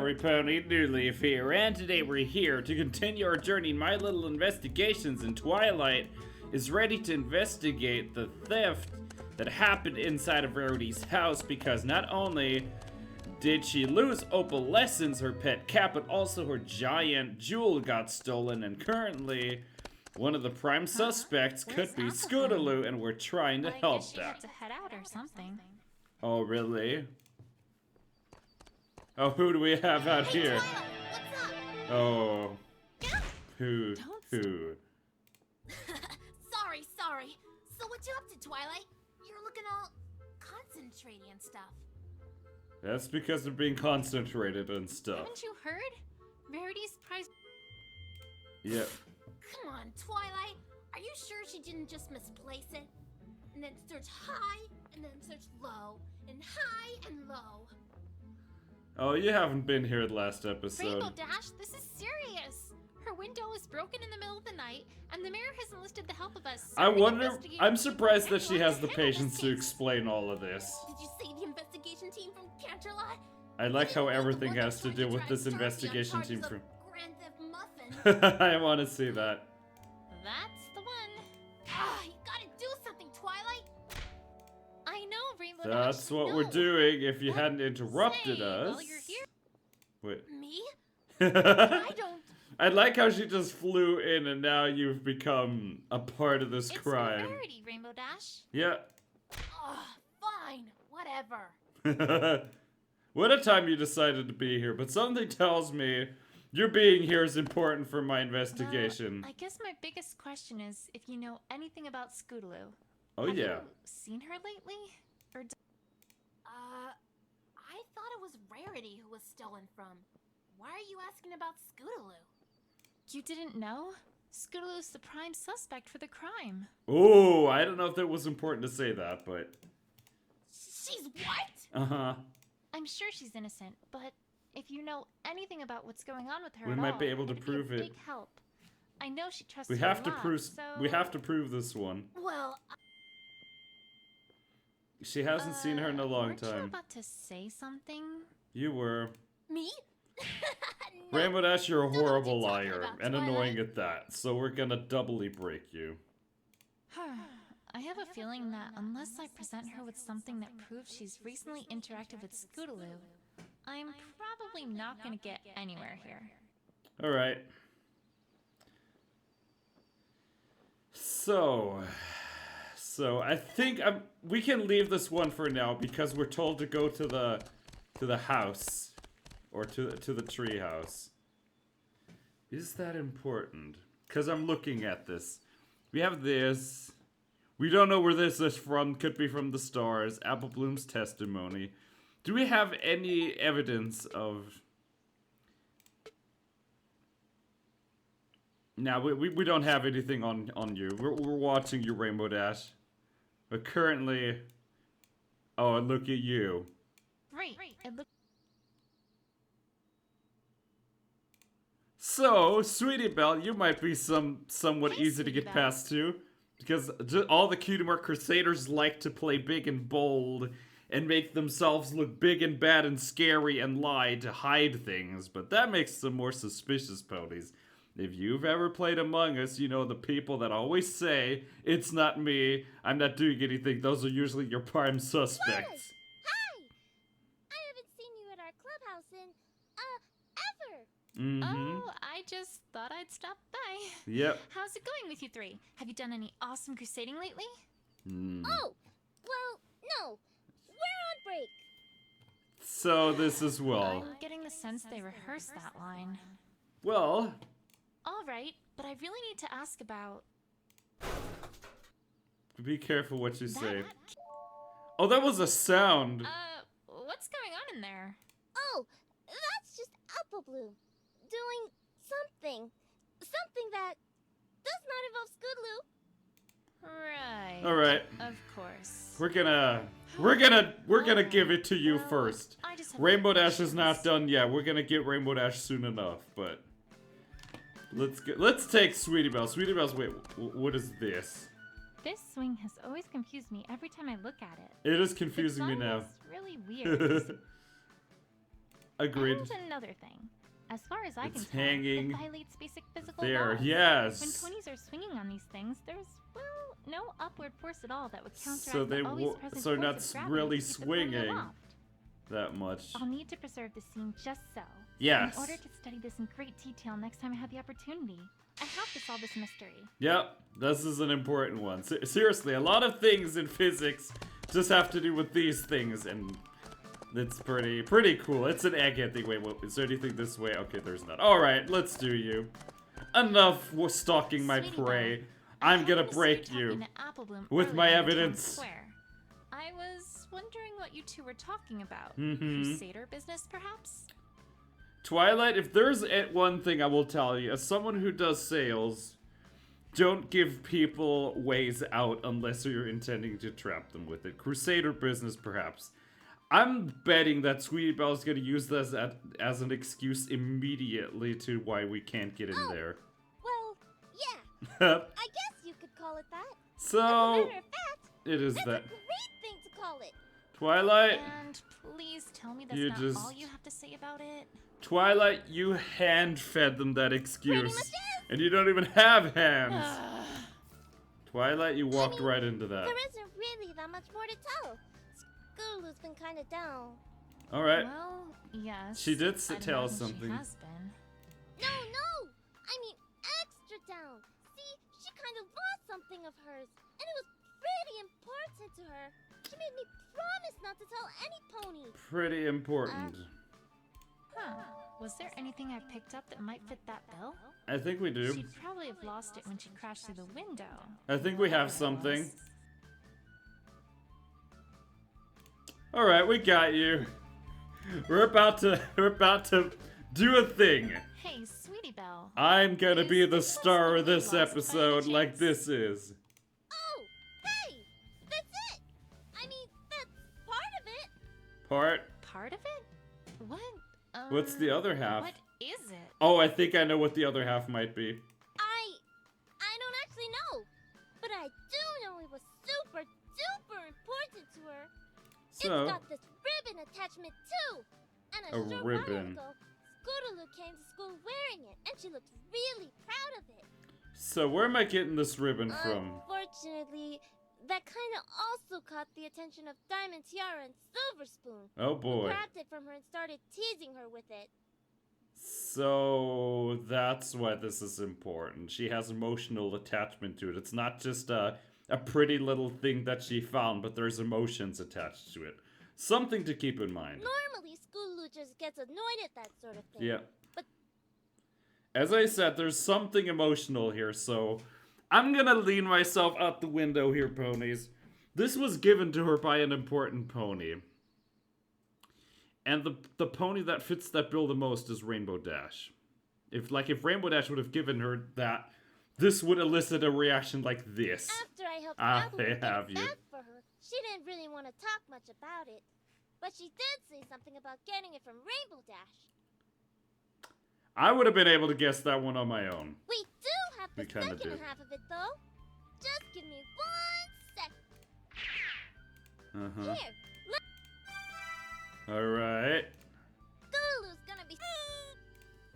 Pony Newleaf here, and today we're here to continue our journey in My Little Investigations, and Twilight is ready to investigate the theft that happened inside of Rarity's house, because not only did she lose Opalescence, her pet cat, but also her giant jewel got stolen, and currently one of the prime suspects could be Scootaloo, and we're trying to help she that. had to head out or something. Oh, really? Oh, who do we have out here? What's up? Oh. Yeah. Who? Sorry. So what you up to, Twilight? You're looking all concentrated and stuff. That's because they're being concentrated and stuff. Haven't you heard? Rarity's prize. Yep. Come on, Twilight. Are you sure she didn't just misplace it? And then search high, and then search low, and high and low. Oh, you haven't been here the last episode. Rainbow Dash, this is serious. Her window was broken in the middle of the night, and the mayor has enlisted the help of us. I wonder, I'm surprised that she has the patience to explain all of this. Did you see the investigation team from Canterlot? I like how everything has to do with this investigation team from... Grand Theft Muffin. I want to see that. That's the one. You gotta do something, Twilight. I know, Rainbow That's Dash. what we're doing if you hadn't interrupted Say, us. while you're here. Wait. Me? I don't. I like how she just flew in and now you've become a part of this It's crime. Rarity, Rainbow Dash. Yeah. Fine. Whatever. What a time you decided to be here, but something tells me your being here is important for my investigation. I guess my biggest question is if you know anything about Scootaloo. Oh, Have yeah. you seen her lately? Or I thought it was Rarity who was stolen from. Why are you asking about Scootaloo? you didn't know? Scootaloo's the prime suspect for the crime. Oh, I don't know if that was important to say that, but... She's what? Uh-huh. I'm sure she's innocent, but if you know anything about what's going on with her We at might all, be able to it'd prove be a it. big help. I know she trusts We you a have to lot, prove. so... We have to prove this one. Well, She hasn't seen her in a long weren't you time. about to say something? You were. me? No. Rainbow Dash, you're a Don't know what horrible you're talking liar about, and Twilight. annoying at that. So we're gonna doubly break you. I have a feeling that unless I present her with something that proves she's recently interacted with Scootaloo, I'm probably not going to get anywhere here. All right. So I think we can leave this one for now because we're told to go to the house or to the tree house. Is that important? Because I'm looking at this. We have this. We don't know where this is from. Could be from the stars. Apple Bloom's testimony. Do we have any evidence of... No, we don't have anything on you. We're watching you, Rainbow Dash. But currently... Oh, and look at you. Right. It looks So, Sweetie Belle, you might be somewhat Hey, easy to Sweetie get Belle. past too. Because all the Cutie Mark Crusaders like to play big and bold and make themselves look big and bad and scary and lie to hide things. But that makes them more suspicious ponies. If you've ever played Among Us, you know the people that always say, "It's not me, I'm not doing anything," those are usually your prime suspects. Hi! I haven't seen you at our clubhouse in, ever! Oh, I just thought I'd stop by. Yep. How's it going with you three? Have you done any awesome crusading lately? Oh, well, no. We're on break. So this as well. I'm getting the sense they rehearsed that line. Well, All right, but I really need to ask about... be careful what you say. that... Oh, that was a sound. What's going on in there? Oh, that's just Apple Bloom. Doing something. Something that does not involve Scootaloo. Right. All right. Of course. We're gonna give it to you Well, first. I just have Rainbow Dash is questions. not done yet. We're gonna get Rainbow Dash soon enough, but let's take Sweetie Belle. Sweetie Belle's wait, what is this? This swing has always confused me every time I look at it. It is confusing me now. It's really weird. Agreed. And another thing. As far as I It's can tell, hanging it violates basic physical there. laws. Yes. When ponies are swinging on these things, there's, well, no upward force at all that would counteract So they the always present so force not of gravity really to keep the pony swinging aloft. that much. I'll need to preserve the scene just so. Yes. In order to study this in great detail next time I have the opportunity. I have to solve this mystery. Yep, this is an important one. Seriously, a lot of things in physics just have to do with these things, and it's pretty cool. It's an egghead thing. Wait, is there anything this way? Okay, there's not. Alright, let's do you. Enough stalking my Sweetie prey. Belle, I'm gonna happened to break see you talking to Applebloom with my earlier in the town evidence. square. I was wondering what you two were talking about. Mm-hmm. Crusader business, perhaps? Twilight, if there's one thing I will tell you, as someone who does sales, don't give people ways out unless you're intending to trap them with it. Crusader business, perhaps. I'm betting that Sweetie Belle's gonna use this as an excuse immediately to why we can't get in there. Well, yeah. I guess you could call it that. As a So, matter of fact, it is that's that. a great thing to call it. Twilight, And please tell me that's You not just- all you have to say about it. Twilight, you hand-fed them that Pretty excuse. much is. And you don't even have hands. Twilight, you walked mean, right into that. There isn't really that much more to tell. Scootaloo's been kind of down. Alright. Well, yes. She did I'd tell imagine something. She has been. No. I mean, extra down. See, she kind of lost something of hers, and it was pretty important to her. She made me promise not to tell any pony. Pretty important. Huh. Was there anything I picked up that might fit that bill? I think we do. She'd probably have lost it when she crashed through the window. I think we have Whatever it something. was. Alright, we got you. We're about to do a thing. Hey, Sweetie Belle. I'm gonna be the Is this star of something this lost by any episode like chance? this is. Oh, hey, that's it. I mean, that's part of it. Part? Part of it? What? What's the other half? What is it? Oh, I think I know what the other half might be. I don't actually know, but I do know it was super duper important to her. So, It's got this ribbon attachment too. And a A short ribbon. while ago, Scootaloo came to school wearing it, and she looked really proud of it. so where am I getting this ribbon from? Unfortunately, that kind of also caught the attention of Diamond Tiara and Silver Spoon, Oh who boy. grabbed it from her and started teasing her with it. So that's why this is important. She has emotional attachment to it. It's not just a pretty little thing that she found, but there's emotions attached to it. Something to keep in mind. Normally, Scootaloo just gets annoyed at that sort of thing. Yeah. But As I said, there's something emotional here, so I'm gonna lean myself out the window here, ponies. This was given to her by an important pony. And the pony that fits that bill the most is Rainbow Dash. If Rainbow Dash would have given her that, this would elicit a reaction like this. after I helped Ah, Apple they get have it you. back for her, she didn't really want to talk much about it. But she did say something about getting it from Rainbow Dash. I would have been able to guess that one on my own. We do have the We kinda second did. half of it, though. Just give me 1 sec. Uh-huh. Here, Alright. Scootaloo's gonna be...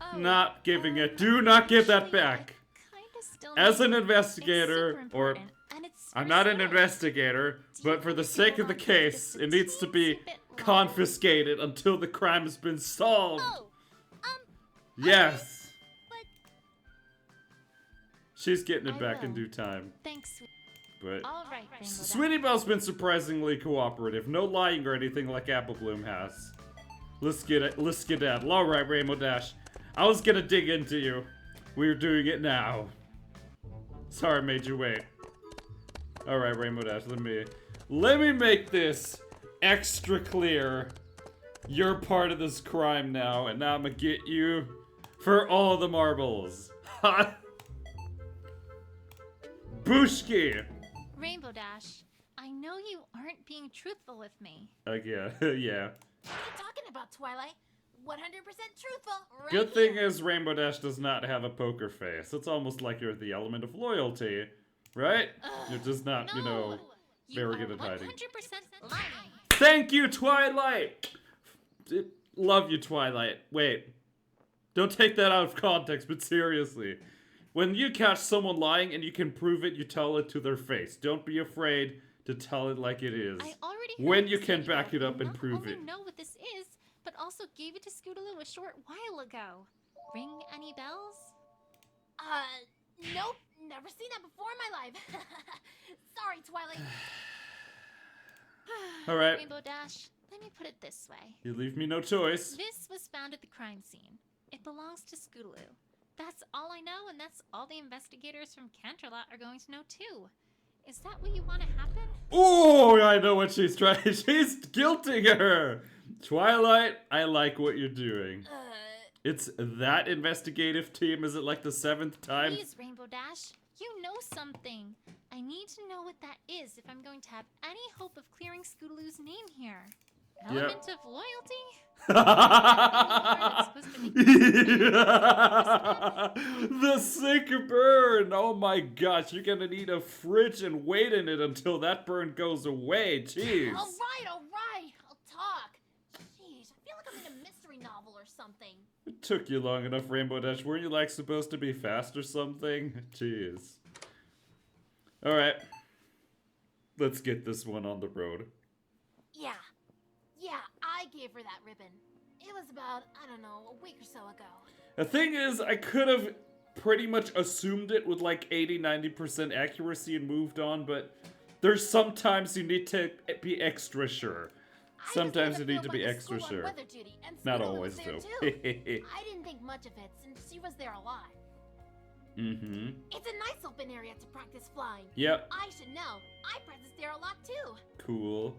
Oh, Not giving it. Do not give that actually, I back. kinda still As need an it. investigator, It's super or important, and it's I'm for not an sale. investigator, Do you but for want the to sake hold of the on to case, just a it needs to be teensy bit longer? confiscated until the crime has been solved. Oh, Yes. but She's getting it I back in will. due time. Thanks, sweet. But All right, Rainbow Dash. Sweetie Belle's been surprisingly cooperative. No lying or anything like Applebloom has. Let's skedaddle. Alright, Rainbow Dash. I was gonna dig into you. We're doing it now. Sorry I made you wait. Alright, Rainbow Dash, let me make this extra clear. You're part of this crime now, and now I'm gonna get you for all the marbles. Ha! Bushki! Rainbow Dash, I know you aren't being truthful with me. Yeah, yeah. What are you talking about, Twilight? 100% truthful. Right Good thing here. is Rainbow Dash does not have a poker face. It's almost like you're the element of loyalty, right? You're just not, you know, You very are good at hiding. 100% lying. Thank you, Twilight! love you, Twilight. Wait. Don't take that out of context, but seriously. When you catch someone lying and you can prove it, you tell it to their face. Don't be afraid to tell it like it is. I already when heard you you can say back that it up you and not prove only it. know what this is, but also gave it to Scootaloo a short while ago. Ring any bells? Nope. Never seen that before in my life. Sorry, Twilight. Alright. Rainbow Dash, let me put it this way. You leave me no choice. This was found at the crime scene. It belongs to Scootaloo. That's all I know, and that's all the investigators from Canterlot are going to know too. Is that what you want to happen? Oh, I know what she's trying. She's guilting her. Twilight, I like what you're doing. It's that investigative team. Is it like the 7th time? Please, Rainbow Dash. You know something. I need to know what that is if I'm going to have any hope of clearing Scootaloo's name here. Element of loyalty? The sick burn! Oh my gosh, you're gonna need a fridge and wait in it until that burn goes away. Jeez. Alright. I'll talk. Jeez, I feel like I'm in a mystery novel or something. It took you long enough, Rainbow Dash. Weren't you like supposed to be fast or something? Jeez. Alright. Let's get this one on the road. Yeah, I gave her that ribbon. It was about, I don't know, a week or so ago. The thing is, I could have pretty much assumed it with like 80-90% accuracy and moved on, but there's sometimes you need to be extra sure. Sometimes you need to be extra sure. Not always, though. I didn't think much of it since she was there a lot. Mm-hmm. It's a nice open area to practice flying. Yep. I should know. I practiced there a lot too. Cool.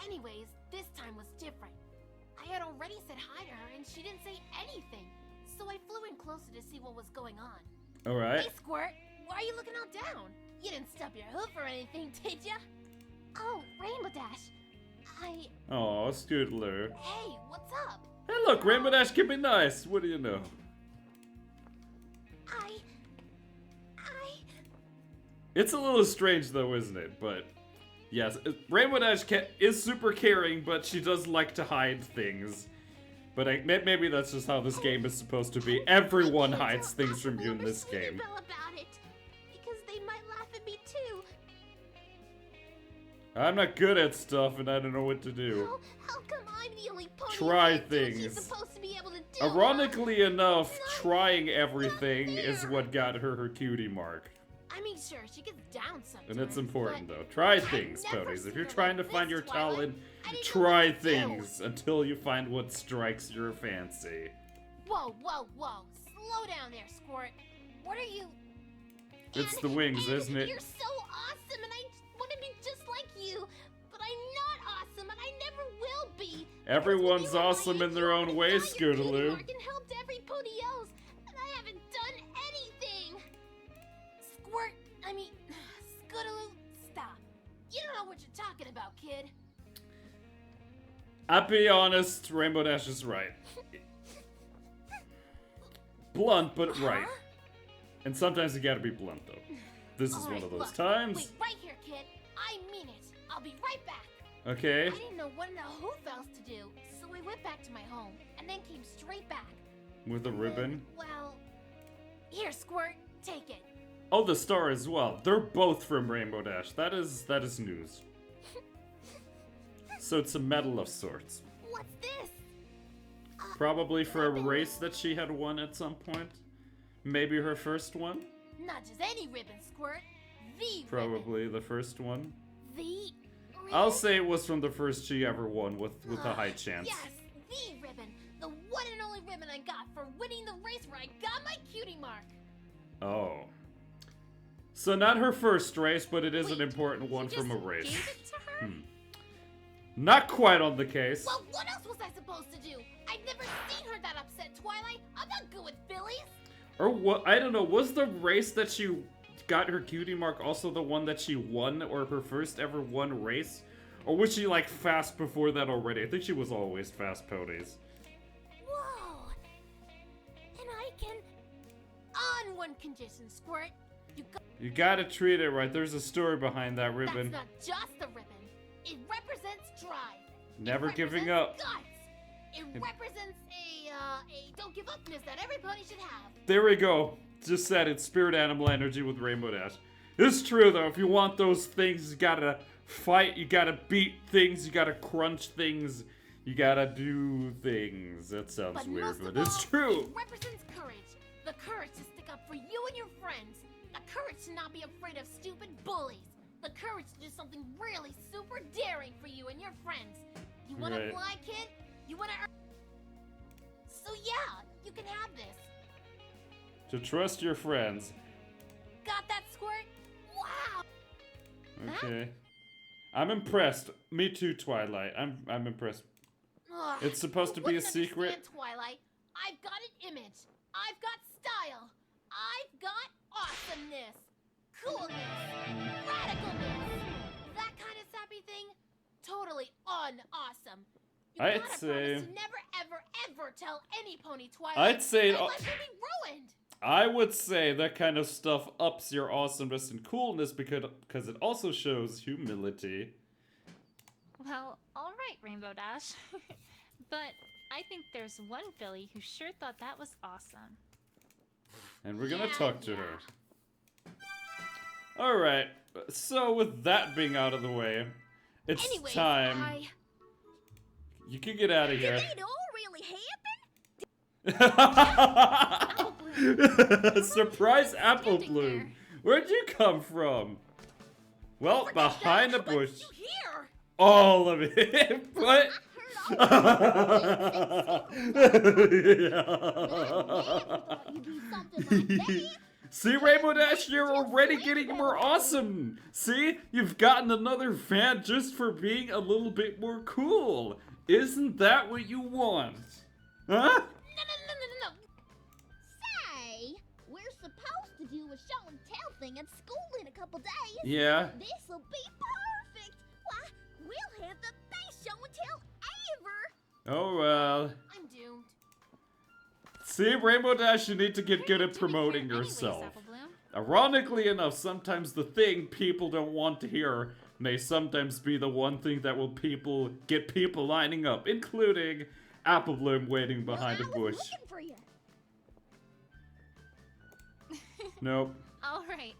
Anyways, this time was different. I had already said hi to her and she didn't say anything. So I flew in closer to see what was going on. Alright. Hey, Squirt, why are you looking all down? You didn't stub your hoof or anything, did ya? Oh, Rainbow Dash. Aw, Scootaloo. Hey, what's up? Hey look, Rainbow Dash can be nice. What do you know? It's a little strange though, isn't it? But yes, Rainbow Dash is super caring, but she does like to hide things. But maybe that's just how this game is supposed to be. Everyone hides things from you in this game. About it, because they might laugh at me too. I'm not good at stuff and I don't know what to do. How come I'm the only pony Try that she's things. supposed to be able to do? Ironically enough, trying everything is what got her her cutie mark. I mean, sure, she gets down sometimes. And it's important though. Try things, ponies. If you're trying to find your talent, try things until you find what strikes your fancy. Whoa. Slow down there, Squirt. What are you... It's the wings, isn't it? You're so awesome, and I want to be just like you. But I'm not awesome, and I never will be. Everyone's awesome in their own way, Scootaloo. And helped every pony else, and I haven't done anything. Squirt, Scootaloo, stop. You don't know what you're talking about, kid. I'll be honest, Rainbow Dash is right. Blunt, but right. And sometimes you gotta be blunt, though. This is one of those times. Wait, right here, kid. I mean it. I'll be right back. Okay. I didn't know what in the hoof else to do, so I went back to my home, and then came straight back. With a ribbon? Well, here, Squirt, take it. Oh, the star as well. They're both from Rainbow Dash. That is news. So it's a medal of sorts. What's this? Probably for a race that she had won at some point. Maybe her first one? Not just any ribbon, Squirt. The Probably ribbon. the first one. The ribbon? I'll say it was from the first she ever won with a high chance. Yes, the ribbon. The one and only ribbon I got for winning the race where I got my cutie mark. Oh. So not her first race, but it is an important one You from a just race. gave it to her? Not quite on the case. Well, what else was I supposed to do? I've never seen her that upset, Twilight. I'm not good with fillies. Or what? I don't know. Was the race that she got her cutie mark also the one that she won, or her first ever won race? Or was she like fast before that already? I think she was always fast, ponies. Whoa. And I can... On one condition, Squirt. You gotta treat it right. There's a story behind that ribbon. That's not just a ribbon. It represents drive. Never It giving represents up. Guts. It represents a don't give upness that every pony should have. There we go. Just said it. Spirit animal energy with Rainbow Dash. It's true though. If you want those things, you gotta fight. You gotta beat things. You gotta crunch things. You gotta do things. That sounds But weird, most but of it's all, true. It represents courage. The courage to stick up for you and your friends. The courage to not be afraid of stupid bullies. The courage to do something really super daring for you and your friends. You wanna Right. fly, kid? You wanna earn... So yeah, you can have this. To trust your friends. Got that, Squirt? Wow! Okay. I'm impressed. Me too, Twilight. I'm impressed. Ugh, It's supposed to you be a wouldn't secret. understand, Twilight. I've got an image. I've got style. I've got awesomeness. Coolness. Radicalness. That kind of sappy thing. Totally unawesome. You I'd gotta say- promise to never, ever, ever tell any pony, Twilight. I'd say it- My life will be ruined. I would say that kind of stuff ups your awesomeness and coolness because it also shows humility. Well, alright, Rainbow Dash. But I think there's one filly who sure thought that was awesome. And we're gonna Yeah, talk to yeah. her. Alright, so with that being out of the way, it's Anyways, time. You can get out of here. Did it all really happen? Surprise Apple Standing Bloom! there. Where'd you come from? Well, Forget behind the that. bush. What's you here? All of it. What? You'd be something like that. See, Rainbow Dash, you're already getting more awesome. See, you've gotten another fan just for being a little bit more cool. Isn't that what you want? Huh? No. Say, we're supposed to do a show and tell thing at school in a couple days. Yeah. This'll be perfect. Why, we'll have the best show and tell ever. Oh well. I'm doomed. See, Rainbow Dash, you need to get good Pretty at to be fair promoting anyways, yourself. Apple Bloom. Ironically enough, sometimes the thing people don't want to hear may sometimes be the one thing that will get people lining up, including Apple Bloom waiting behind a Well, I was bush. looking for you. Nope. Alright.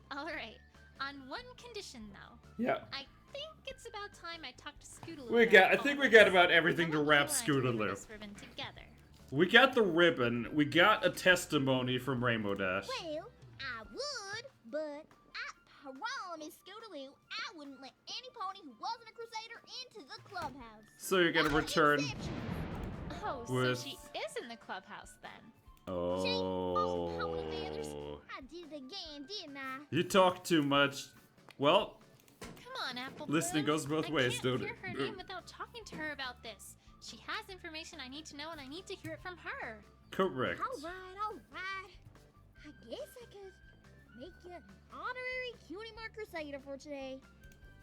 On one condition, though. Yeah. I think it's about time I talked to Scootaloo. I about think all we got this. about everything to How long wrap do you want to Scootaloo. this ribbon together? We got the ribbon. We got a testimony from Rainbow Dash. Well, I would, but I promise Scootaloo I wouldn't let any pony who wasn't a crusader into the clubhouse. So you're gonna No return. exceptions. Oh, With- so she is in the clubhouse then. Holy manners. Oh. I did it again, didn't I? You talk too much. Well, Come on, Apple Listening Bloom. goes both I ways, can't don't hear it? her name without talking to her about this. She has information I need to know, and I need to hear it from her. correct. Alright. I guess I could make you an honorary cutie mark crusader for today.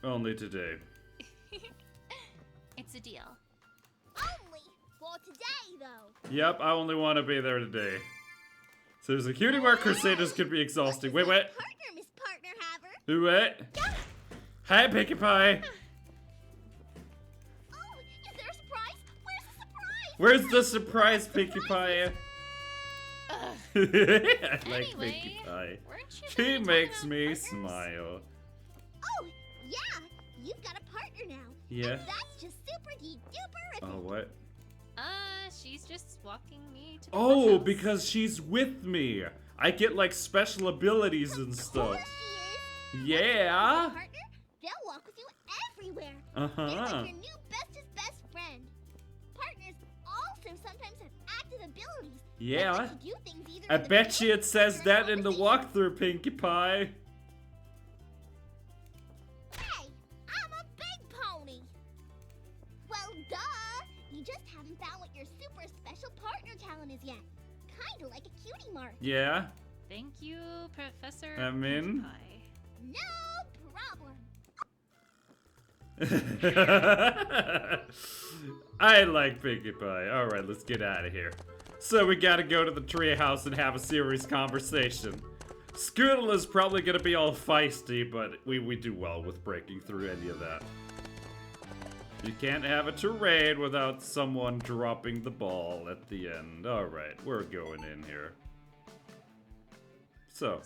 Only today. It's a deal. Only for today, though. Yep, I only want to be there today. So there's a cutie mark crusaders could be exhausting. Wait, what? Partner, Miss Partner Haver. Who what? Hi, Pinkie Pie. Oh, is there a surprise? Where's the surprise? Where's the surprise, Pinkie Pie? Ugh. I like Anyway, Pinkie Pie. Weren't you She gonna talk makes about me partners? smile. Oh, yeah. You've got a partner now. Yeah. And that's just super duper. Oh, what? She's just walking me to the Oh, clubhouse. because she's with me. I get like special abilities and Of stuff. course she is. Yeah. Partner, they'll walk with you everywhere. Uh They're like huh. your new bestest best friend. Partners also sometimes have active abilities. that Yeah. let you do things either I in the bet you field it says or that in the conversation. walkthrough, Pinkie Pie. Hey, I'm a big pony. Well, duh. You just haven't found what your super special partner talent is yet. Kinda like a cutie mark. Yeah. Thank you, Professor. I'm in. Pie. No problem. I like Pinkie Pie. Alright, let's get out of here. So we gotta go to the treehouse and have a serious conversation. Scootaloo is probably gonna be all feisty, but we do well with breaking through any of that. You can't have a charade without someone dropping the ball at the end. Alright, we're going in here. So,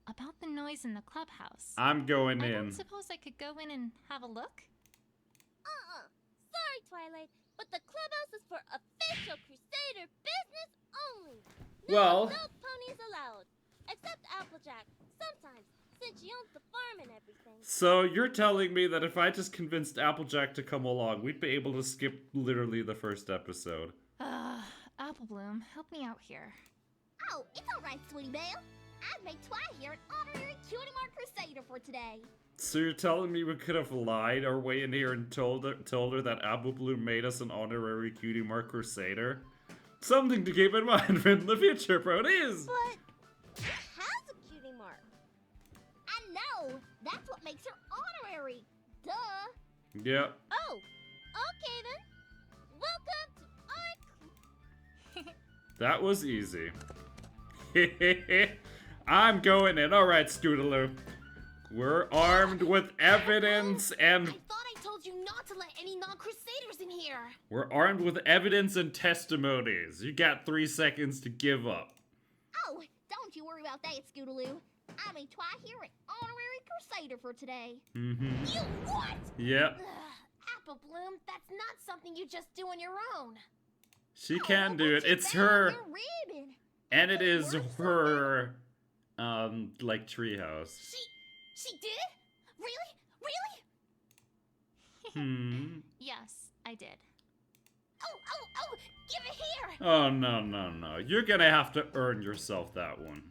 about the noise in the clubhouse. I'm going I in. don't suppose I could go in and have a look? Sorry, Twilight, but the clubhouse is for official Crusader business only. Well- No ponies allowed. Except Applejack, sometimes, since she owns the farm and everything. So, you're telling me that if I just convinced Applejack to come along, we'd be able to skip literally the first episode. Apple Bloom, help me out here. Oh, it's alright, Sweetie Belle. I've made Twi here an honorary Cutie Mark Crusader for today. So you're telling me we could have lied our way in here and told her that Apple Bloom made us an honorary Cutie Mark Crusader? Something to keep in mind for in the future, ponies! But she has a cutie mark. I know! That's what makes her honorary. Duh! Yeah. Oh, okay then. Welcome to our That was easy. I'm going in. Alright, Scootaloo. We're armed with evidence and... I thought I told you not to let any non-Crusaders in here. We're armed with evidence and testimonies. You got 3 seconds to give up. Oh, don't you worry about that, Scootaloo. I made Twi here an honorary Crusader for today. Mm-hmm. You what? Yep. Apple Bloom, that's not something you just do on your own. She Oh, can do it. won't you It's bow her. your ribbon? And it is Words her, like, treehouse. She did? Really? Really? Hmm. Yes, I did. Oh, give it here! Oh, no. You're gonna have to earn yourself that one.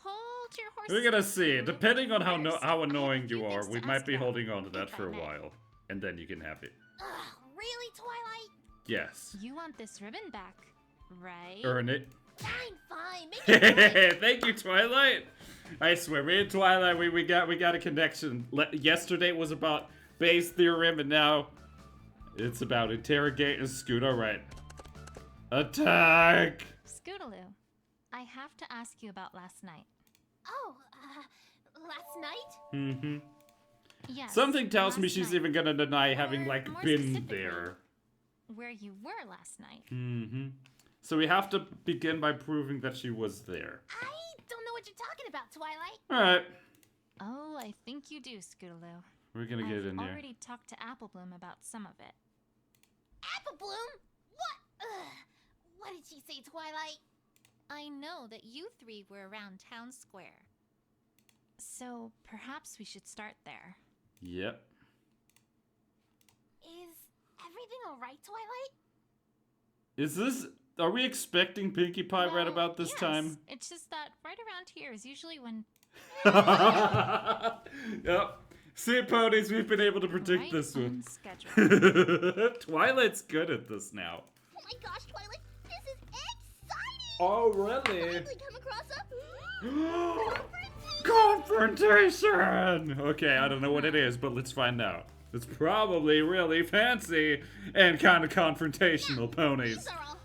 Hold your horses. We're gonna see. Scootaloo. Depending on how First, how I have a annoying few you are, things we to might ask be about, holding on to that if I for a may. while. And then you can have it. Ugh, really, Twilight? Yes. You want this ribbon back, right? Earn it. Fine, make it right. Thank you, Twilight. I swear, me and Twilight, we got a connection. Yesterday was about Bayes' theorem, and now it's about interrogate and Scoot. All right, attack. Scootaloo, I have to ask you about last night. Oh, last night? Mm-hmm. Yes. Something tells me last she's night. even gonna deny having Or like more been specifically, there. Where you were last night. Mm-hmm. So we have to begin by proving that she was there. I don't know what you're talking about, Twilight. All right, Oh, I think you do, Scootaloo. we're gonna get I've in there. already talked to Apple Bloom about some of it. Apple Bloom? What? What did she say, Twilight? I know that you three were around town square. So perhaps we should start there. Yep. Is everything alright, Twilight? Is this? Are we expecting Pinkie Pie right Well, about this yes. time? It's just that right around here is usually when Yep. See, ponies, we've been able to predict right this on one. schedule. Twilight's good at this now. Oh my gosh, Twilight, this is exciting! Oh, really? Finally come across a Confrontation! Okay, I don't know what it is, but let's find out. It's probably really fancy and kind of confrontational, ponies. These are a whole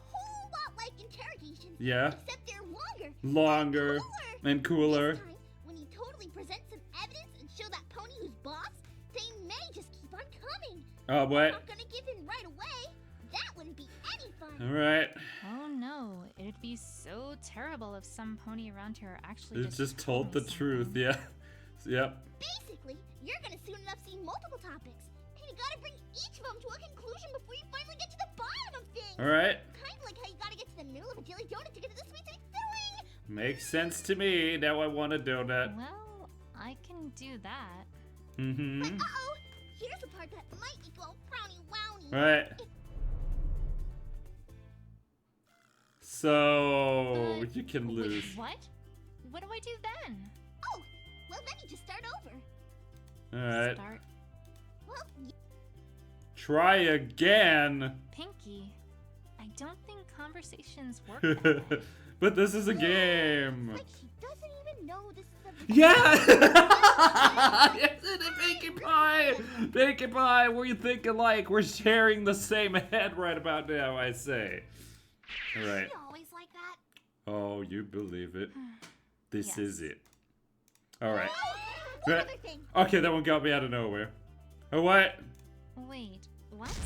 lot like interrogations. Yeah. Except they're longer. Longer and cooler. This time, when you totally present some evidence and show that pony who's boss, they may just keep on coming. Oh, I'm what? not gonna give in right away. That wouldn't be any fun. Alright. Oh no, it'd be so terrible if some pony around here actually It just told the me truth, something. yeah. Yep. Basically, you're gonna soon enough see multiple topics, and you gotta bring each of them to a conclusion before you finally get to the bottom of things. Alright. Kind of like how you gotta get to the middle of a jelly donut to get to the sweet filling. Makes sense to me. Now I want a donut. Well, I can do that. Mm-hmm. But uh-oh, here's a part that might make you all frowny wowny. Alright. So, you can Wait, lose. what? What do I do then? Oh, well then you just start over. Alright. Start. Well, Try again. Pinky, I don't think conversations work that way. But this is a game. like she doesn't even know this is a Yeah! Isn't it Pinkie Pie? Pinkie Pie, we're thinking like we're sharing the same head right about now, I say. Alright. She always like that. Oh, you believe it. This Yes. is it. Alright. Oh, one Right. other thing. Okay, that one got me out of nowhere. Oh, what? Wait, What?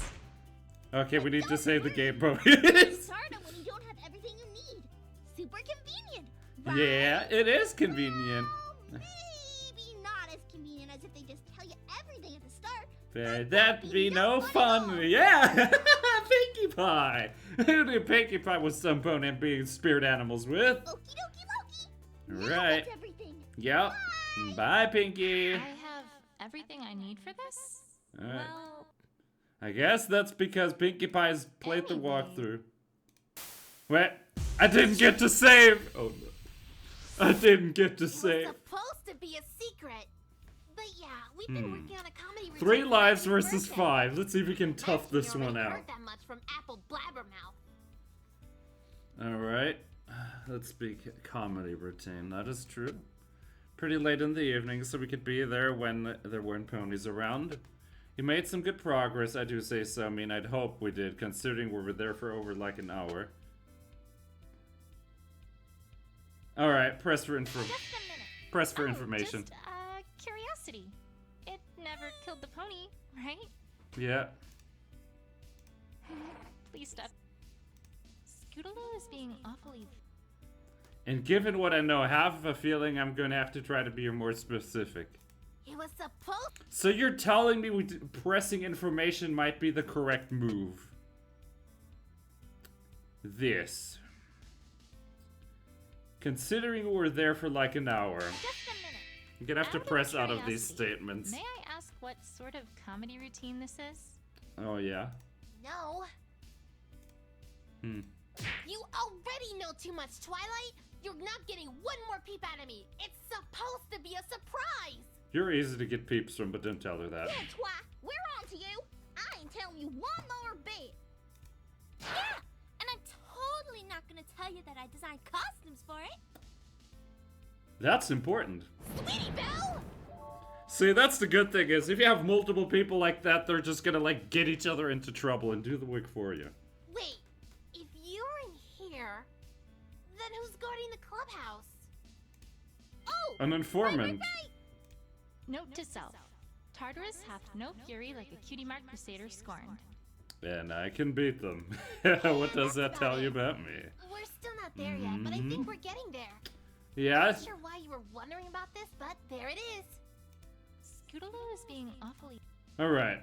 Okay, we need to save the game, bro. Start when you don't have everything you need. Super convenient, right? Yeah, it is convenient. Well, maybe not as convenient as if they just tell you everything at the start. That'd be no fun. Yeah! Pinkie Pie! Who knew Pinkie Pie was some opponent being spirit animals with? Okie dokie Loki. Now Right. that's everything. Yep. Bye, Pinkie. I have everything I need for this? Alright. Well, I guess that's because Pinkie Pie's played the Anyway. walkthrough. Wait, I didn't get to save! Oh no. I didn't get to It was save. supposed to be a secret. But yeah, we've been working on a comedy routine. 3 for lives Abby's versus birthday. 5. Let's see if we can tough Actually, this we one already out. heard that much from Apple Blabbermouth. Alright. Let's speak comedy routine. That is true. Pretty late in the evening, so we could be there when there weren't ponies around. You made some good progress, I do say so. I mean, I'd hope we did, considering we were there for over like an hour. Alright, press for just a minute. Press for information. Just, curiosity. It never killed the pony, right? Yeah. Please stop. Scootaloo is being awfully... And given what I know, I have a feeling I'm gonna have to try to be more specific. It was supposed. So you're telling me pressing information might be the correct move? This. Considering we were there for like an hour, Just a minute. I'm gonna have to Out of press out of these curiosity, statements. May I ask what sort of comedy routine this is? Oh yeah? No. Hmm. You already know too much, Twilight. You're not getting one more peep out of me. It's supposed to be a surprise. You're easy to get peeps from, but don't tell her that. Yeah, Twi, we're on to you. I ain't telling you one more bit. Yeah, and I'm totally not gonna tell you that I designed costumes for it. That's important. Sweetie Belle! See, that's the good thing is, if you have multiple people like that, they're just gonna like get each other into trouble and do the work for you. Wait, if you're in here, then who's guarding the clubhouse? Oh, An informant. right. Note to self. Tartarus hath no fury like a cutie mark crusader scorned. And I can beat them. What does that tell you about me? We're still not there yet, but I think we're getting there. Yeah, Not sure why you were wondering about this, but there it is. Scootaloo is being awfully... alright.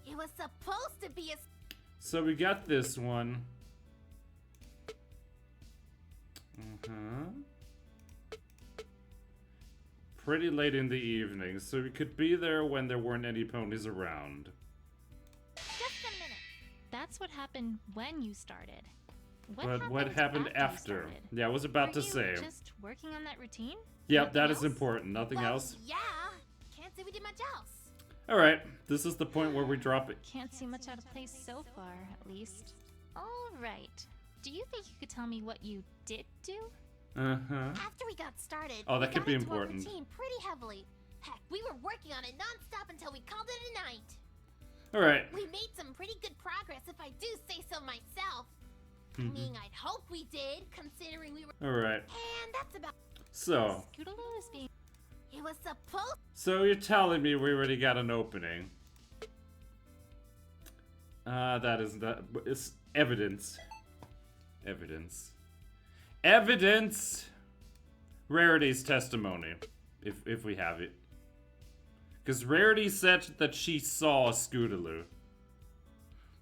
It was supposed to be a. So we got this one. Uh-huh. Pretty late in the evening, so we could be there when there weren't any ponies around. Just a minute. That's what happened when you started. But what happened you after? started? Yeah, I was about Were to you say. just working on that routine? Yep, Nothing that is else? important. Nothing Well, else? Yeah. Can't say we did much else. Alright, this is the point where we drop it. Can't see much out of place so far, at least. Alright. Do you think you could tell me what you did do? Uh-huh. After we got started, Oh, that we could got be into our important. routine pretty heavily. Heck, we were working on it non-stop until we called it a night. Alright. We made some pretty good progress, if I do say so myself. I Mhm. mean, I'd hope we did, considering we were. Alright. And that's about. So, Scootaloo is being... It was supposed. so you're telling me we already got an opening. It's evidence. Evidence. Evidence! Rarity's testimony, if we have it. Because Rarity said that she saw Scootaloo.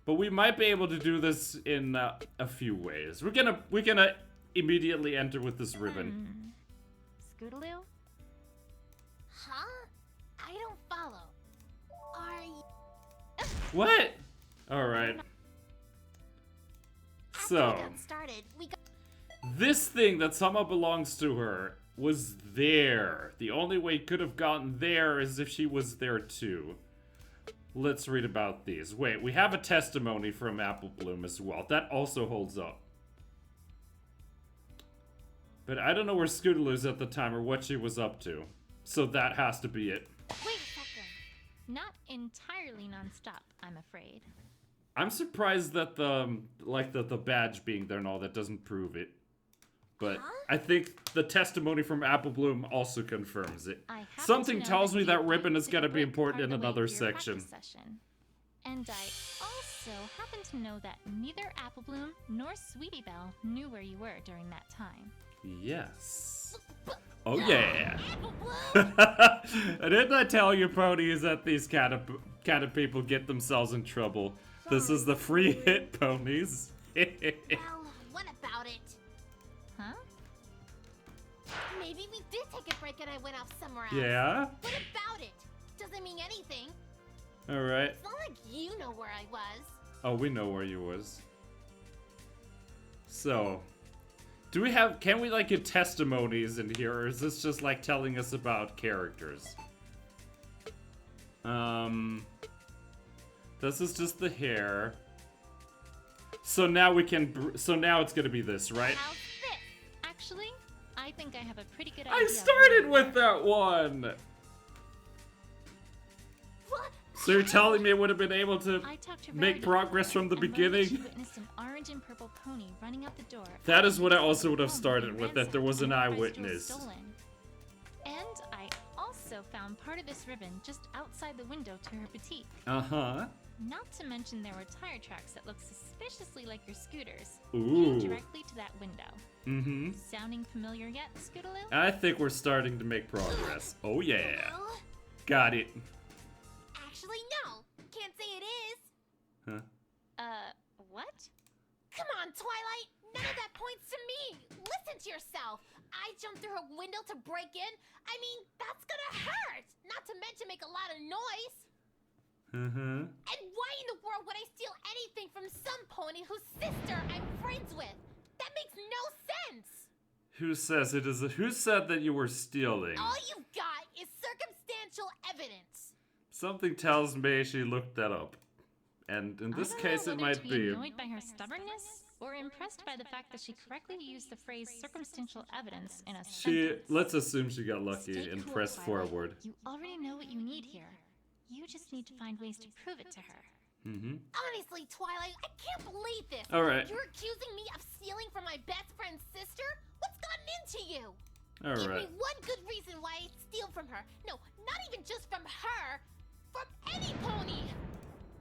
But we might be able to do this in a few ways. We're gonna immediately enter with this ribbon. Scootaloo? Huh? I don't follow. Are you? What? Alright. After So, we got started, we got. this thing that somehow belongs to her was there. The only way it could have gotten there is if she was there too. Let's read about these. Wait, we have a testimony from Apple Bloom as well. That also holds up. But I don't know where Scootaloo is at the time or what she was up to. So that has to be it. Wait a second. Not entirely non-stop, I'm afraid. I'm surprised that the badge being there and all that doesn't prove it. But Huh? I think the testimony from Apple Bloom also confirms it. I happen Something to know tells me that you ribbon is did going to a be big important part in of the way another through your section. practice session. And I also happen to know that neither Apple Bloom nor Sweetie Belle knew where you were during that time. Yes. Oh yeah. Apple Bloom! Didn't I tell you, ponies, that these kind of people get themselves in trouble? This is the free hit, ponies. Well, what about it? Huh? Maybe we did take a break and I went off somewhere else. Yeah. What about it? Doesn't mean anything. All right. It's not like you know where I was. Oh, we know where you was. So, can we like get testimonies in here, or is this just like telling us about characters? This is just the hair. So now we can, so now it's gonna be this, right? How's this? Actually, I think I have a pretty good idea. I of started where you with were. that one! What? So you're telling me it would have been able to I talked to make Rarity progress from the and learned that beginning? she witnessed an orange and purple pony running out the door. That is what I also would have Home started being with, if there was an ransacked and the prize eyewitness. jewels stolen. And I also found part of this ribbon just outside the window to her boutique. Uh-huh. Not to mention there were tire tracks that looked suspiciously like your scooters, Ooh. leading directly to that window. Mm-hmm. Sounding familiar yet, Scootaloo? I think we're starting to make progress. Oh yeah. Well, Got it. actually, no. Can't say it is. Huh? What? Come on, Twilight. None of that points to me. Listen to yourself. I jumped through her window to break in. I mean, that's gonna hurt. Not to mention make a lot of noise. Mm-hmm. And why in the world would I steal anything from some pony whose sister I'm friends with? That makes no sense. Who says it is? Who said that you were stealing? All you've got is circumstantial evidence. Something tells me she looked that up, and in this I don't case know it whether might to be. annoyed by her stubbornness or impressed by the fact that she correctly used the phrase circumstantial evidence in a sentence. Let's assume she got lucky Stay and cool, pressed Twilight. forward. You already know what you need here. You just need to find ways to prove it to her. Mm-hmm. Honestly, Twilight, I can't believe this. All right. You're accusing me of stealing from my best friend's sister? What's gotten into you? All Give right. me one good reason why I'd steal from her. No, not even just from her. From any pony.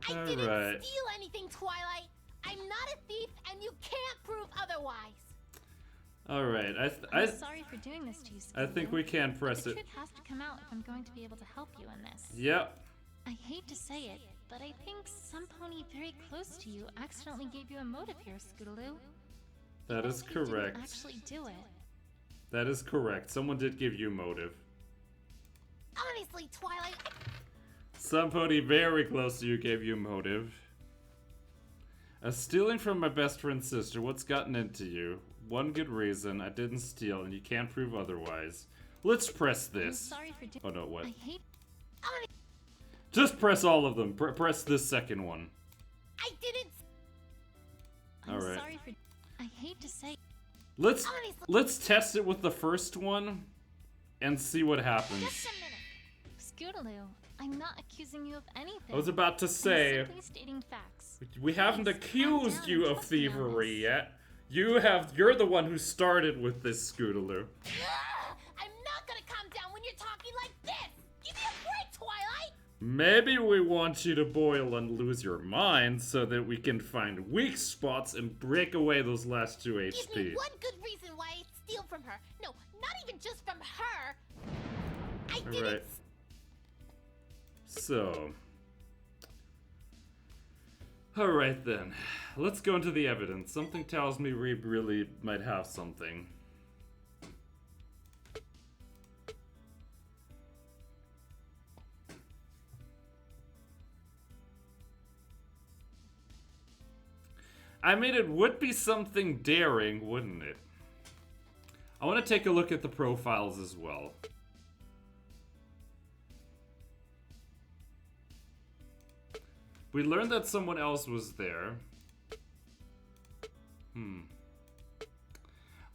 I All didn't right. steal anything, Twilight. I'm not a thief, and you can't prove otherwise. All right. I'm sorry for doing this to you, I think we can press The it. truth has to come out if I'm going to be able to help you in this. Yep. I hate to say it, but I think some pony very close to you accidentally gave you a motive here, Scootaloo. That Even is if you didn't correct. actually do it. That is correct. Someone did give you motive. Honestly, Twilight, Some pony very close to you gave you motive. Stealing from my best friend's sister. What's gotten into you? One good reason. I didn't steal, and you can't prove otherwise. Let's press I'm this. sorry for doing. Oh no, what? I hate. Just press all of them. Press this second one. I didn't. I'm All right. sorry for. I hate to say. Let's test it with the first one and see what happens. Just a minute. Scootaloo, I'm not accusing you of anything. I was about to I'm say, simply stating facts. we haven't Please, accused calm down you and of trust me on thievery this. yet. You're the one who started with this, Scootaloo. I'm not gonna calm down when you're talking like this. Give me a break, Twilight. Maybe we want you to boil and lose your mind so that we can find weak spots and break away those last 2 Give me HP. one good reason why I'd steal from her. No, not even just from her. I didn't. Alright. So. Alright then. Let's go into the evidence. Something tells me we really might have something. I mean, it would be something daring, wouldn't it? I want to take a look at the profiles as well. We learned that someone else was there.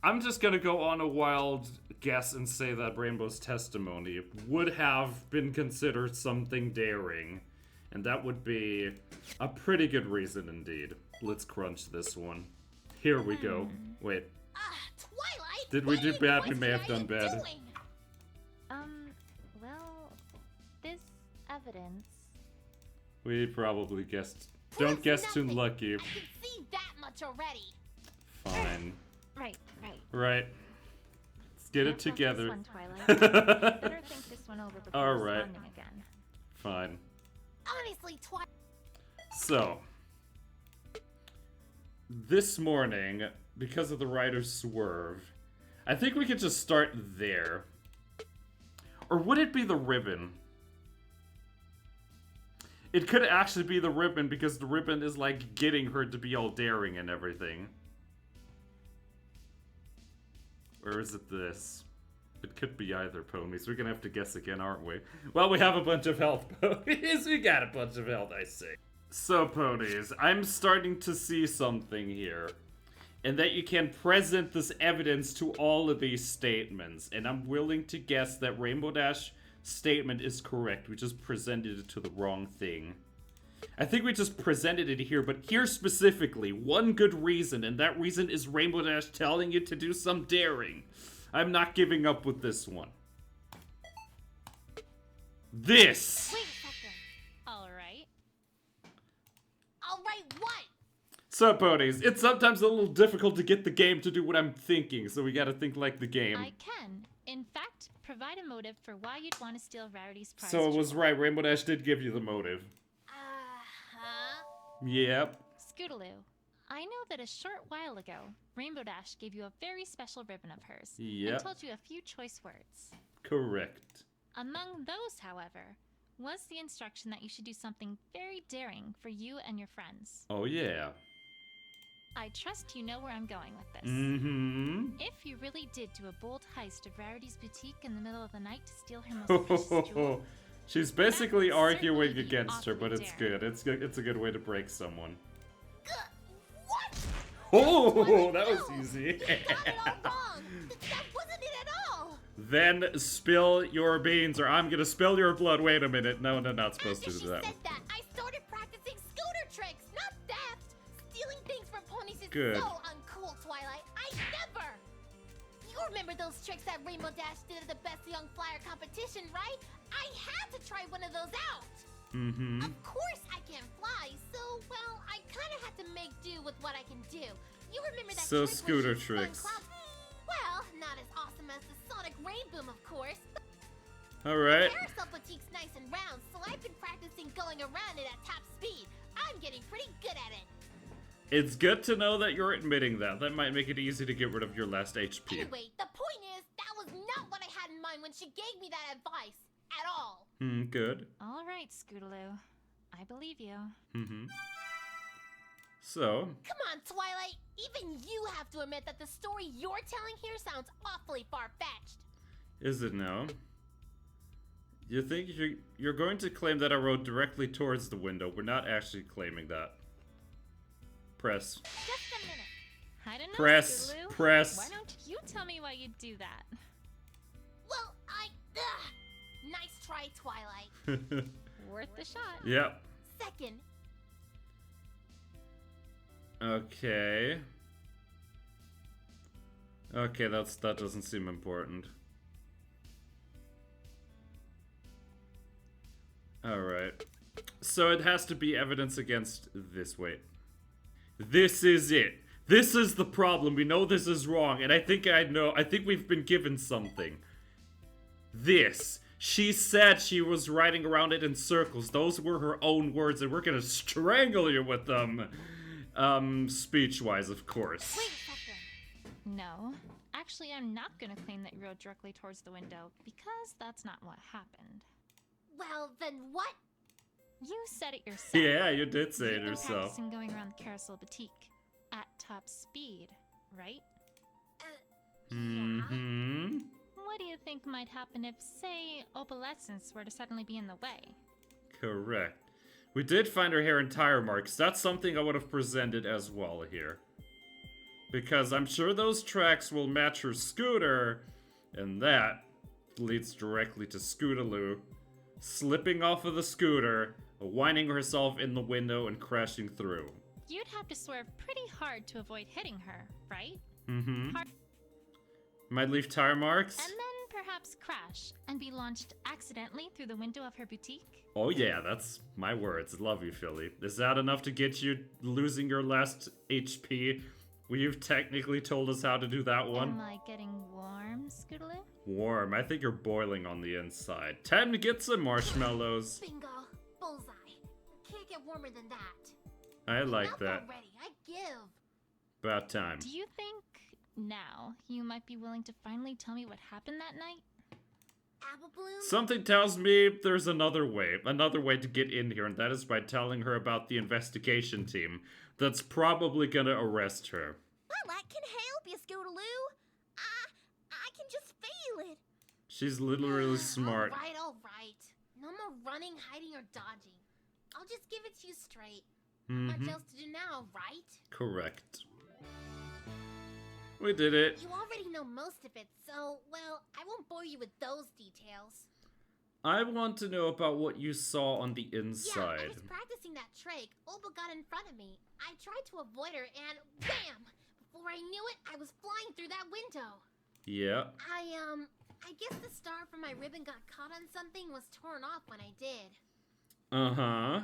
I'm just gonna go on a wild guess and say that Rainbow's testimony would have been considered something daring. And that would be a pretty good reason indeed. Let's crunch this one. Here we go. Wait. Twilight. Did we what do in bad? We God's may have are done you bad. doing? Well, this evidence. We probably guessed. Proves Don't guess too nothing. lucky. I can see that much already. Fine. Right. Right. Let's get it Can't trust this together. one, Twilight. Better think this one over before All right. responding again. Fine. Honestly, Twilight. So, this morning, because of the writer's swerve, I think we could just start there. Or would it be the ribbon? It could actually be the ribbon because the ribbon is like getting her to be all daring and everything. Or is it this? It could be either, ponies. We're gonna have to guess again, aren't we? Well, we have a bunch of health, ponies. We got a bunch of health, I see. So, ponies, I'm starting to see something here. And that you can present this evidence to all of these statements. And I'm willing to guess that Rainbow Dash statement is correct. We just presented it to the wrong thing. I think we just presented it here, but here specifically, one good reason, and that reason is Rainbow Dash telling you to do some daring. I'm not giving up with this one. This! Wait a second. Alright. Alright, what? So, ponies, it's sometimes a little difficult to get the game to do what I'm thinking, so we gotta think like the game. I can, in fact, provide a motive for why you'd want to steal Rarity's prize. So it was jewel. right, Rainbow Dash did give you the motive. Yep. Scootaloo, I know that a short while ago, Rainbow Dash gave you a very special ribbon of hers. Yep. And told you a few choice words. Correct. Among those, however, was the instruction that you should do something very daring for you and your friends. Oh, yeah. I trust you know where I'm going with this. Mm-hmm. If you really did do a bold heist of Rarity's boutique in the middle of the night to steal her most precious jewel, She's basically That would certainly arguing be against her, but awfully it's daring. good. It's a good way to break someone. What? Oh, that was easy. You got it all wrong. That wasn't it at all. Then spill your beans, or I'm gonna spill your blood. Wait a minute. No, not supposed After to she do that. said that, I started practicing scooter tricks, not theft. Stealing things from ponies is Good. so uncool, Twilight. I never. You remember those tricks that Rainbow Dash did at the Best Young Flyer competition, right? I had to try one of those out. Mm-hmm. Of course I can't fly, so, well, I kind of had to make do with what I can do. You remember that So trick scooter where she spun tricks. clouds? Well, not as awesome as the Sonic Rain Boom, of course. All right. Carousel boutique's nice and round, so I've been practicing going around it at top speed. I'm getting pretty good at it. It's good to know that you're admitting that. That might make it easy to get rid of your last HP. Anyway, the point is, that was not what I had in mind when she gave me that advice. At all. Good. all right, Scootaloo. I believe you. Mm-hmm. So, Come on, Twilight. Even you have to admit that the story you're telling here sounds awfully far-fetched. is it now? You think you're going to claim that I rode directly towards the window? We're not actually claiming that. Press. Just a minute. I don't know, Press. Scootaloo. Press. Why don't you tell me why you'd do that? Well, nice try, Twilight. Worth the shot. Yep. Second, Okay. Okay, that doesn't seem important. Alright. So it has to be evidence against this. Wait. This is it. This is the problem. We know this is wrong, and I think we've been given something. This. She said she was riding around it in circles. Those were her own words, and we're gonna strangle you with them. Speech-wise, of course. wait a second. No. Actually, I'm not gonna claim that you rode directly towards the window, because that's not what happened. Well, then what? You said it yourself. Yeah, you did say You've it been yourself. practicing going around the Carousel Boutique at top speed, right? Mm-hmm. What do you think might happen if, say, opalescence were to suddenly be in the way? Correct. We did find her hair and tire marks. That's something I would have presented as well here. Because I'm sure those tracks will match her scooter, and that leads directly to Scootaloo slipping off of the scooter, winding herself in the window, and crashing through. You'd have to swerve pretty hard to avoid hitting her, right? Mm-hmm. Hard. Might leave tire marks? And then perhaps perhaps crash and be launched accidentally through the window of her boutique? Oh yeah, that's my words. Love you, Philly. Is that enough to get you losing your last HP? Well, you've technically told us how to do that one. Am I getting warm, Scootaloo? Warm. I think you're boiling on the inside. Time to get some marshmallows. Bingo. Bullseye. Can't get warmer than that. I like Enough that. already. I give. About time. Do you think now you might be willing to finally tell me what happened that night? Apple Bloom? Something tells me there's another way to get in here, and that is by telling her about the investigation team that's probably gonna arrest her. Well, I can help you, Scootaloo. I can just feel it. She's literally smart. All right. No more running, hiding, or dodging. I'll just give it to you straight. Not much else to do now, right? Correct. We did it. You already know most of it, so, well, I won't bore you with those details. I want to know about what you saw on the Yeah, I inside. was practicing that trick. Oba got in front of me. I tried to avoid her, and bam! Before I knew it, I was flying through that window. Yeah. I guess the star from my ribbon got caught on something was torn off when I did. Uh-huh.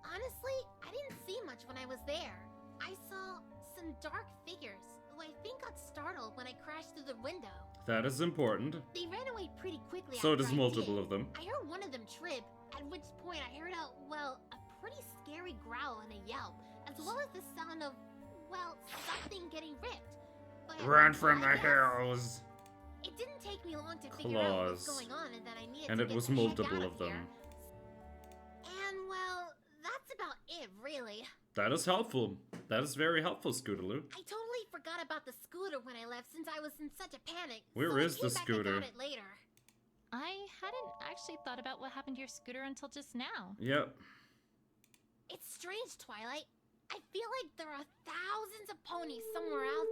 Honestly, I didn't see much when I was there. I saw some dark figures who I think got startled when I crashed through the window. That is important. They ran away pretty quickly So after does I multiple did. of them. I heard one of them trip, at which point I heard a pretty scary growl and a yelp, as well as the sound of, well, something getting ripped. But Run from I the guess hills. It didn't take me long to figure out what was Claws. going on and that I needed And to it get was the heck multiple out of them. here. And, well, that's about it, really. That is helpful. That is very helpful, Scootaloo. I totally forgot about the scooter when I left since I was in such a panic. Where so is I came the back scooter? and got it later. I hadn't actually thought about what happened to your scooter until just now. Yep. It's strange, Twilight. I feel like there are thousands of ponies somewhere out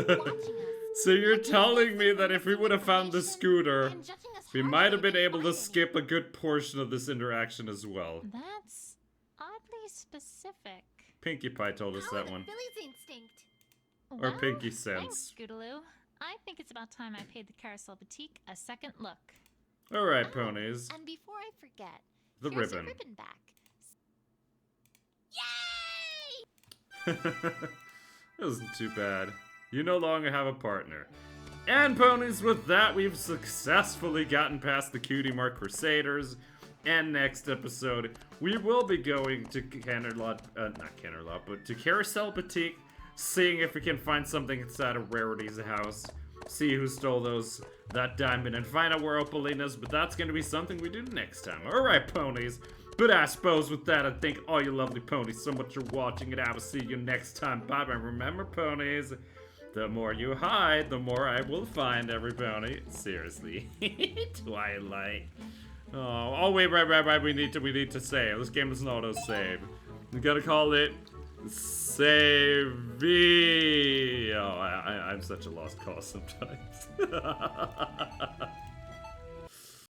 there watching us. So you're Looking telling me for that if we would have found the information scooter, and judging us we harshly might have if been we able to find skip a good portion of this interaction as well. That's oddly specific. Pinkie Pie told us Power that the one. Philly's instinct. Or Well, Pinky thanks, Sense. Scootaloo. I think it's about time I paid the Carousel Boutique a second look. Alright, Oh, ponies. And before I forget, The here's ribbon. your ribbon back. Yay! It wasn't too bad. You no longer have a partner. And ponies, with that, we've successfully gotten past the Cutie Mark Crusaders. And next episode, we will be going to to Carousel Boutique, seeing if we can find something inside of Rarity's house. See who stole that diamond and find out where Opaline is, but that's gonna be something we do next time. Alright, ponies. But I suppose with that, I thank all you lovely ponies so much for watching, and I will see you next time. Bye bye. Remember, ponies, the more you hide, the more I will find every pony. Seriously. Twilight. Oh, wait, right. We need to save. This game doesn't auto-save. We gotta call it Save. Oh, I'm such a lost cause sometimes.